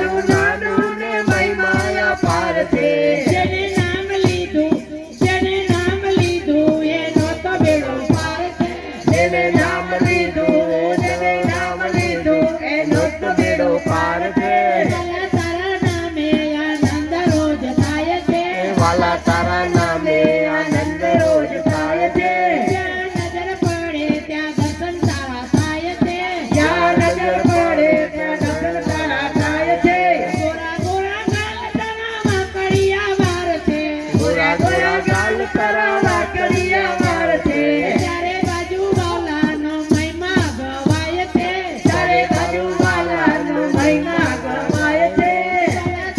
તારું નાનું ને મહિમા પાર છે જેને નામ લીધું એનો તો બેડો પાર છે જેને નામ લીધું એનો તો બેડો પાર છે વાલા તારા નામે આનંદ રોજ થાય છે જ્યાં નજર પડે ત્યાં દર્શન તારા થાય છે જ્યાં નજર પડે ત્યાં દર્શન તારા થાય છે ગોરા ગોરા ગાલ તારા વાકડિયા વાર છે ચારે બાજુ વાલાનો મહિમા ગવાય છે ચારે બાજુ વાલાનો મહિમા ગવાય છે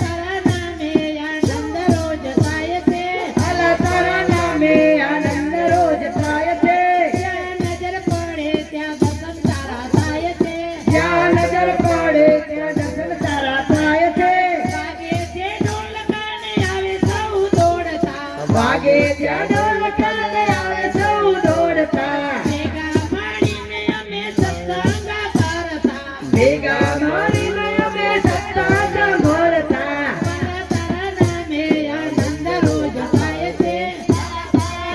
તારા નામે આનંદ રોજ થાય છે વાલા તારા નામે આનંદ રોજ થાય છે જ્યાં નજર પડે ત્યાં દર્શન તારા થાય છે જ્યાં નજર પડે ત્યાં દર્શન તારા થાય છે વાગે છે ઢોલ કાને આવે સૌ દોડતા વાગે ત્યાં ઢોલ કાને આવે સૌ દોડતા ભેગા મળીને અમે સત્સંગ કરતા ભેગા મળીને અમે સત્સંગ ભરતા તારા નામે આનંદ રોજ થાય છે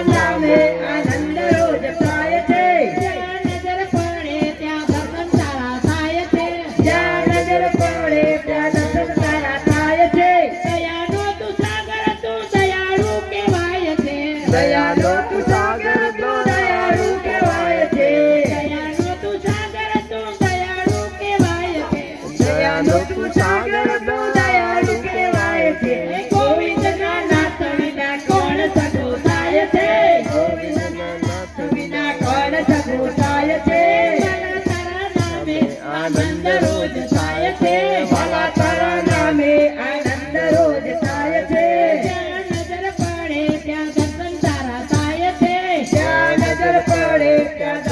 નામે આનંદ રોજ થાય છે જ્યાં નજર પડે ત્યાં દર્શન તારા થાય છે જ્યાં નજર પડે ત્યાં દર્શન તારા થાય છે દયાનો તું સાગર તું દયાળુ કહેવાય છે દયાળુ તું સાગર તો દયાળુ કહેવાય છે દયાનો તું સાગર તું દયાળુ કહેવાય છે દયાળુ તું સાગર તો દયાળુ કહેવાય છે ગોવિંદના નાથ વિના કોણ સગો થાય છે ગોવિંદના નાથ વિના કોણ સગો થાય છે વાલા તારા નામે આનંદ રોજ થાય છે વાલા તારા નામે આનંદ રોજ થાય છે જ્યાં નજર પડે ત્યાં દર્શન તારા થાય છે જ્યાં નજર પડે ત્યાં